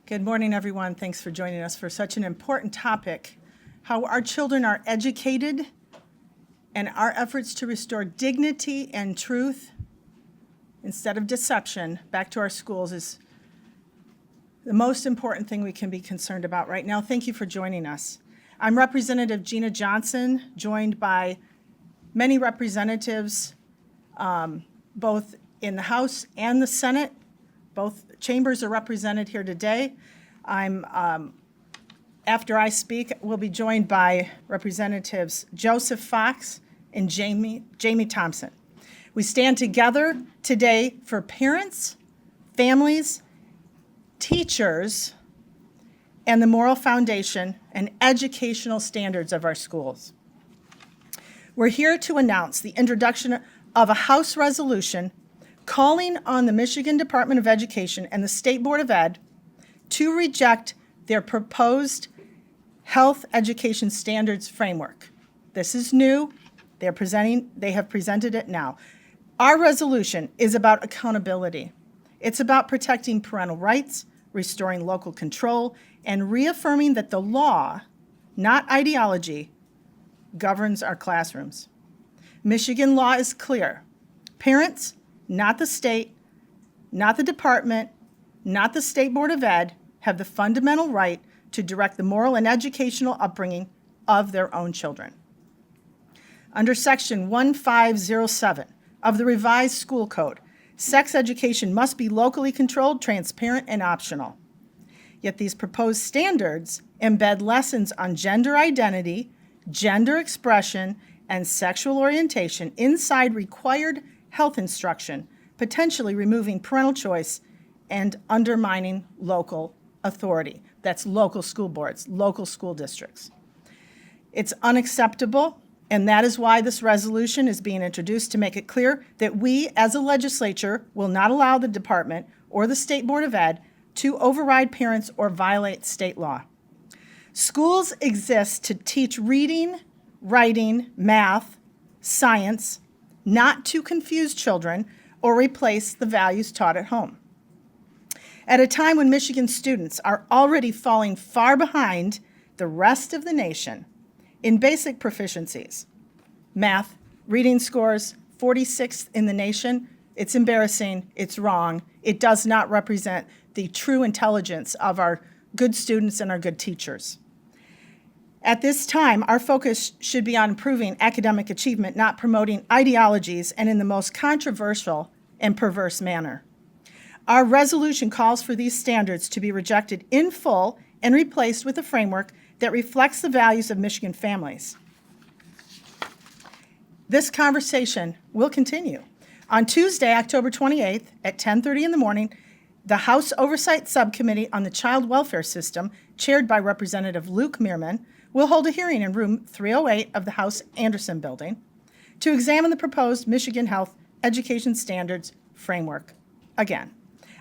Good morning, everyone. Thanks for joining us for such an important topic, how our children are educated and our efforts to restore dignity and truth instead of deception back to our schools is the most important thing we can be concerned about right now. Thank you for joining us. I'm Representative Gina Johnsen, joined by many representatives, both in the House and the Senate. Both chambers are represented here today. After I speak, we'll be joined by Representatives Joseph Fox and Jamie Thompson. We stand together today for parents, families, teachers, and the moral foundation and educational standards of our schools. We're here to announce the introduction of a House resolution calling on the Michigan Department of Education and the State Board of Ed to reject their proposed health education standards framework. This is new. They have presented it now. Our resolution is about accountability. It's about protecting parental rights, restoring local control, and reaffirming that the law, not ideology, governs our classrooms. Michigan law is clear. Parents, not the state, not the department, not the State Board of Ed, have the fundamental right to direct the moral and educational upbringing of their own children. Under Section 1507 of the revised school code, sex education must be locally controlled, transparent, and optional. Yet these proposed standards embed lessons on gender identity, gender expression, and sexual orientation inside required health instruction, potentially removing parental choice and undermining local authority. That's local school boards, local school districts. It's unacceptable, and that is why this resolution is being introduced to make it clear that we, as a legislature, will not allow the department or the State Board of Ed to override parents or violate state law. Schools exist to teach reading, writing, math, science, not to confuse children or replace the values taught at home. At a time when Michigan students are already falling far behind the rest of the nation in basic proficiencies, math, reading scores, 46th in the nation, it's embarrassing, it's wrong, it does not represent the true intelligence of our good students and our good teachers. At this time, our focus should be on improving academic achievement, not promoting ideologies and in the most controversial and perverse manner. Our resolution calls for these standards to be rejected in full and replaced with a framework that reflects the values of Michigan families. This conversation will continue. On Tuesday, October 28th at 10:30 in the morning, the House Oversight Subcommittee on the Child Welfare System, chaired by Representative Luke Meerman, will hold a hearing in room 308 of the House Anderson Building to examine the proposed Michigan Health Education Standards Framework. Again,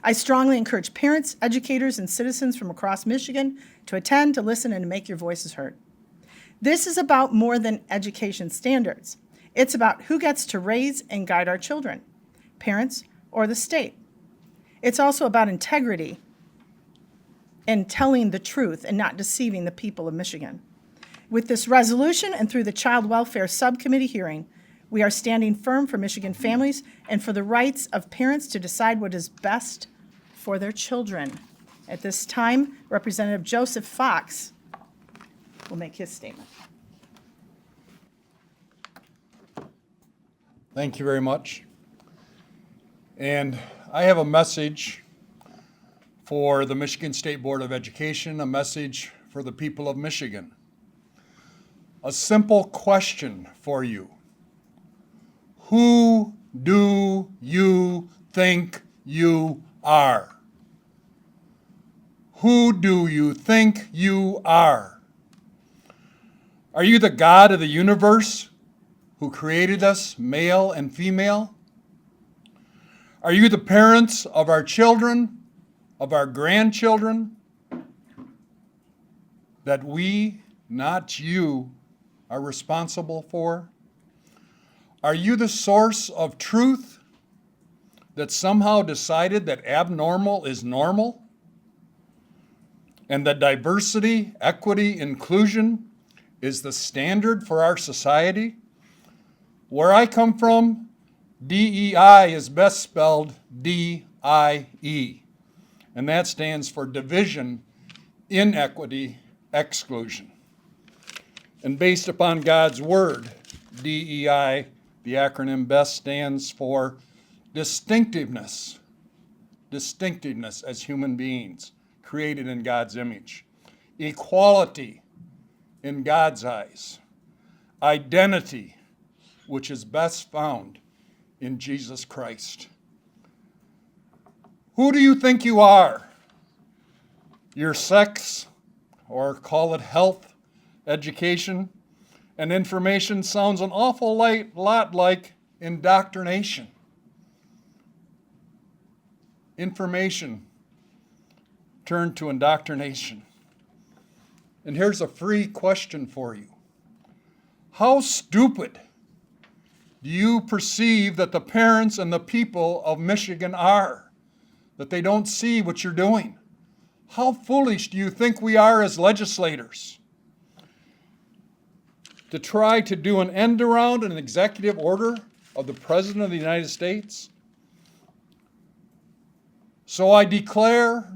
I strongly encourage parents, educators, and citizens from across Michigan to attend, to listen, and to make your voices heard. This is about more than education standards. It's about who gets to raise and guide our children, parents or the state. It's also about integrity and telling the truth and not deceiving the people of Michigan. With this resolution and through the Child Welfare Subcommittee hearing, we are standing firm for Michigan families and for the rights of parents to decide what is best for their children. At this time, Representative Joseph Fox will make his statement. Thank you very much. And I have a message for the Michigan State Board of Education, a message for the people of Michigan. A simple question for you. Who do you think you are? Who do you think you are? Are you the God of the universe who created us, male and female? Are you the parents of our children, of our grandchildren, that we, not you, are responsible for? Are you the source of truth that somehow decided that abnormal is normal? and that diversity, equity, inclusion is the standard for our society. Where I come from, DEI is best spelled D-I-E, and that stands for division, inequity, exclusion. And based upon God's word, DEI, the acronym BEST, stands for distinctiveness as human beings created in God's image, equality in God's eyes, identity, which is best found in Jesus Christ. Who do you think you are? Your sex, or call it health, education, and information sounds an awful lot like indoctrination. Information turned to indoctrination. And here's a free question for you. How stupid do you perceive that the parents and the people of Michigan are, that they don't see what you're doing? How foolish do you think we are as legislators to try to do an end around an executive order of the President of the United States? So I declare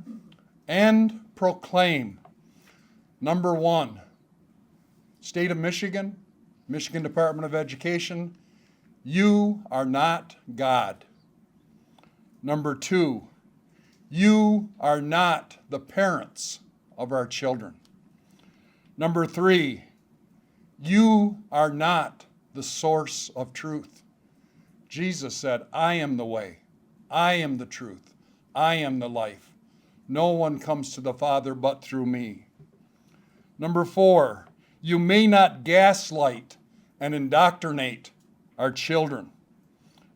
and proclaim, number one, State of Michigan, Michigan Department of Education, you are not God. Number two, you are not the parents of our children. Number three, you are not the source of truth. Jesus said, I am the way, I am the truth, I am the life. No one comes to the Father but through me. Number four, you may not gaslight and indoctrinate our children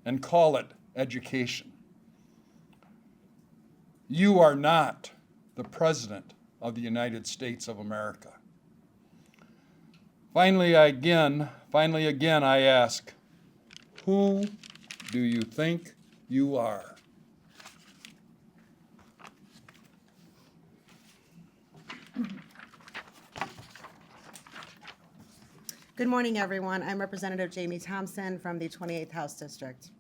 and call it education. You are not the President of the United States of America. Finally again, I ask, who do you think you are? Good morning, everyone. I'm Representative Jamie Thompson from the 28th House District.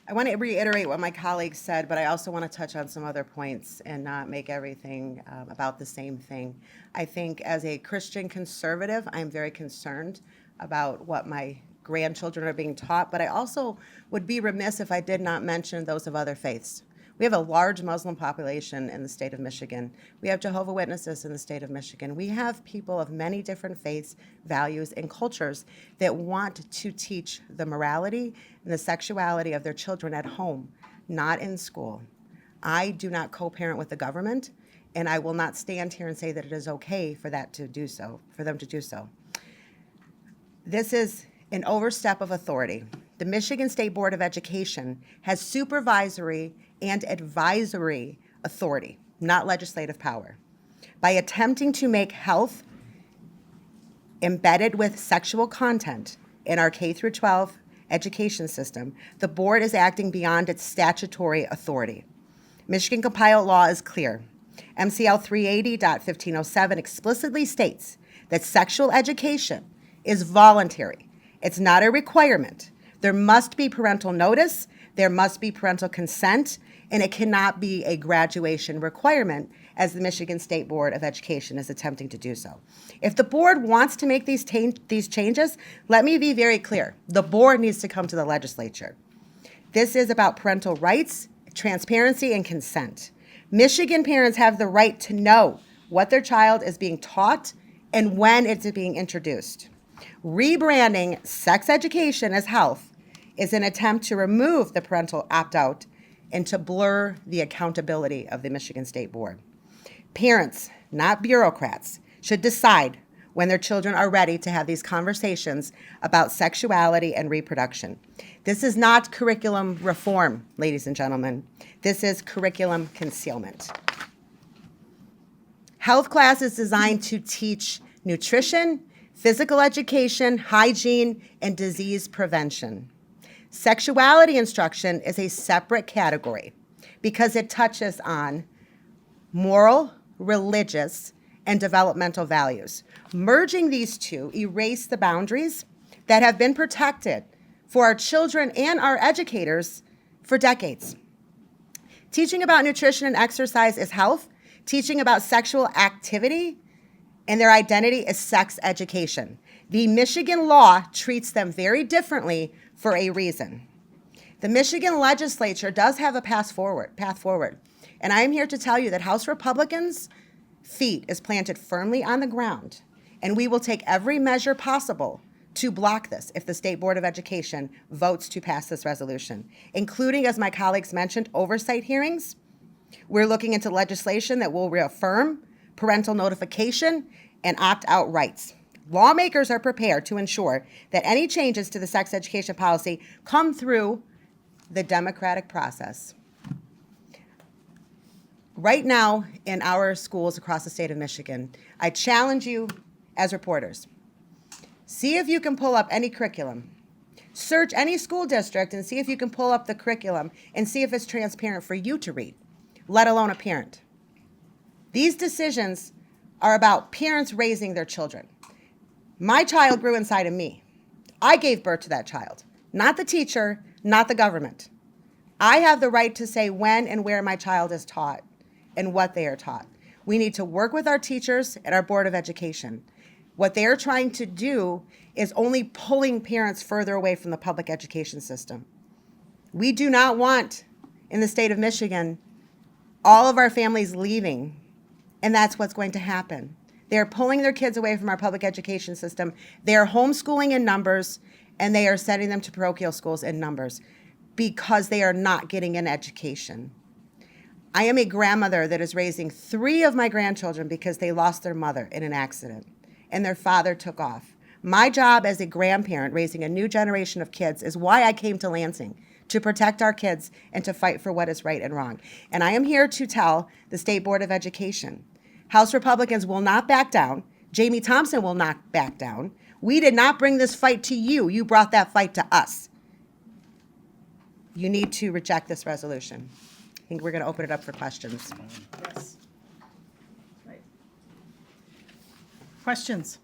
I want to reiterate what my colleagues said, but I also want to touch on some other points and not make everything about the same thing. I think as a Christian conservative, I'm very concerned about what my grandchildren are being taught, but I also would be remiss if I did not mention those of other faiths. We have a large Muslim population in the state of Michigan. We have Jehovah's Witnesses in the state of Michigan. We have people of many different faiths, values, and cultures that want to teach the morality and the sexuality of their children at home, not in school. I do not co-parent with the government, and I will not stand here and say that it is okay for them to do so. This is an overstep of authority. The Michigan State Board of Education has supervisory and advisory authority, not legislative power. By attempting to make health embedded with sexual content in our K through 12 education system, the board is acting beyond its statutory authority. Michigan compiled law is clear. MCL 380.1507 explicitly states that sexual education is voluntary. It's not a requirement. There must be parental notice, there must be parental consent, and it cannot be a graduation requirement, as the Michigan State Board of Education is attempting to do so. If the board wants to make these changes, let me be very clear. The board needs to come to the legislature. This is about parental rights, transparency, and consent. Michigan parents have the right to know what their child is being taught and when it's being introduced. Rebranding sex education as health is an attempt to remove the parental opt-out and to blur the accountability of the Michigan State Board. Parents, not bureaucrats, should decide when their children are ready to have these conversations about sexuality and reproduction. This is not curriculum reform, ladies and gentlemen. This is curriculum concealment. Health class is designed to teach nutrition, physical education, hygiene, and disease prevention. Sexuality instruction is a separate category because it touches on moral, religious, and developmental values. Merging these two erase the boundaries that have been protected for our children and our educators for decades. Teaching about nutrition and exercise is health. Teaching about sexual activity and their identity is sex education. The Michigan law treats them very differently for a reason. The Michigan legislature does have a path forward, and I am here to tell you that House Republicans' feet is planted firmly on the ground, and we will take every measure possible to block this if the State Board of Education votes to pass this resolution, including, as my colleagues mentioned, oversight hearings. We're looking into legislation that will reaffirm parental notification and opt-out rights. Lawmakers are prepared to ensure that any changes to the sex education policy come through the democratic process. Right now in our schools across the state of Michigan, I challenge you as reporters, see if you can pull up any curriculum. Search any school district and see if you can pull up the curriculum and see if it's transparent for you to read, let alone a parent. These decisions are about parents raising their children. My child grew inside of me. I gave birth to that child, not the teacher, not the government. I have the right to say when and where my child is taught and what they are taught. We need to work with our teachers and our Board of Education. What they are trying to do is only pulling parents further away from the public education system. We do not want, in the state of Michigan, all of our families leaving, and that's what's going to happen. They're pulling their kids away from our public education system. They're homeschooling in numbers, and they are sending them to parochial schools in numbers because they are not getting an education. I am a grandmother that is raising 3 of my grandchildren because they lost their mother in an accident, and their father took off. My job as a grandparent raising a new generation of kids is why I came to Lansing, to protect our kids and to fight for what is right and wrong. And I am here to tell the State Board of Education, House Republicans will not back down. Jamie Thompson will not back down. We did not bring this fight to you. You brought that fight to us. You need to reject this resolution. I think we're going to open it up for questions. Yes. Right. Questions?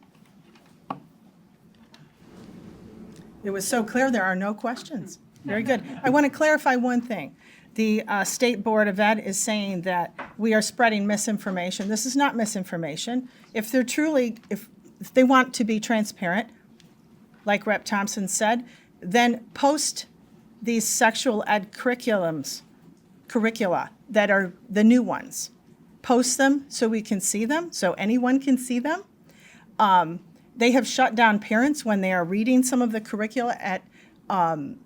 It was so clear there are no questions. Very good. I want to clarify one thing. The State Board of Ed is saying that we are spreading misinformation. This is not misinformation. If they're truly, if they want to be transparent, like Rep. Thompson said, then post these sexual ed curricula that are the new ones. Post them so we can see them, so anyone can see them. They have shut down parents when they are reading some of the curricula at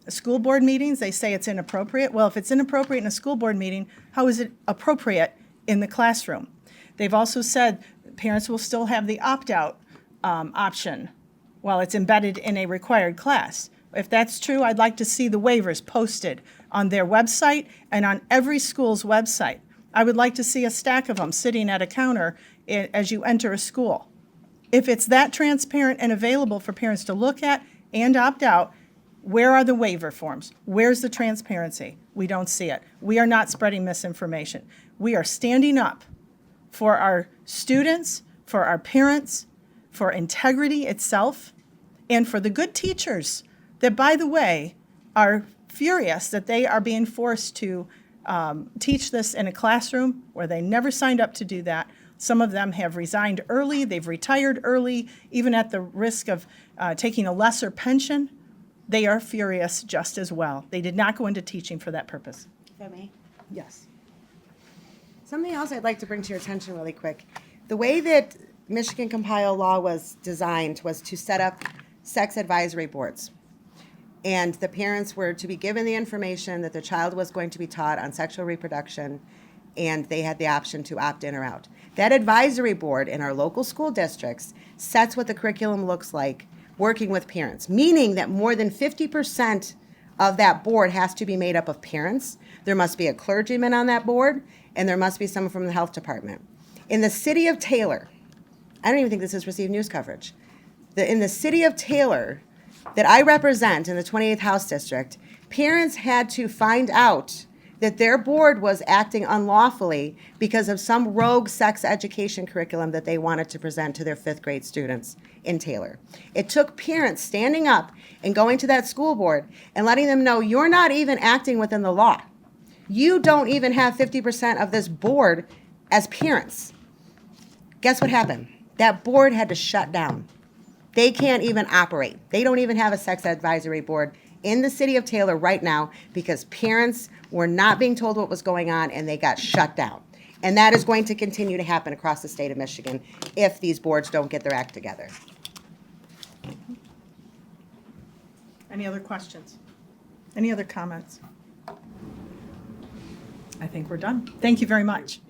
school board meetings. They say it's inappropriate. Well, if it's inappropriate in a school board meeting, how is it appropriate in the classroom? They've also said parents will still have the opt-out option while it's embedded in a required class. If that's true, I'd like to see the waivers posted on their website and on every school's website. I would like to see a stack of them sitting at a counter as you enter a school. If it's that transparent and available for parents to look at and opt out, where are the waiver forms? Where's the transparency? We don't see it. We are not spreading misinformation. We are standing up for our students, for our parents, for integrity itself, and for the good teachers that, by the way, are furious that they are being forced to teach this in a classroom where they never signed up to do that. Some of them have resigned early. They've retired early, even at the risk of taking a lesser pension. They are furious just as well. They did not go into teaching for that purpose. If I may. Yes. Something else I'd like to bring to your attention really quick. The way that Michigan Compile Law was designed was to set up sex advisory boards. And the parents were to be given the information that their child was going to be taught on sexual reproduction, and they had the option to opt in or out. That advisory board in our local school districts sets what the curriculum looks like, working with parents, meaning that more than 50% of that board has to be made up of parents. There must be a clergyman on that board, and there must be someone from the health department. In the city of Taylor, I don't even think this has received news coverage. In the city of Taylor that I represent in the 28th House District, parents had to find out that their board was acting unlawfully because of some rogue sex education curriculum that they wanted to present to their 5th grade students in Taylor. It took parents standing up and going to that school board and letting them know, you're not even acting within the law. You don't even have 50% of this board as parents. Guess what happened? That board had to shut down. They can't even operate. They don't even have a sex advisory board in the city of Taylor right now because parents were not being told what was going on and they got shut down. And that is going to continue to happen across the state of Michigan if these boards don't get their act together. Any other questions? Any other comments? I think we're done. Thank you very much.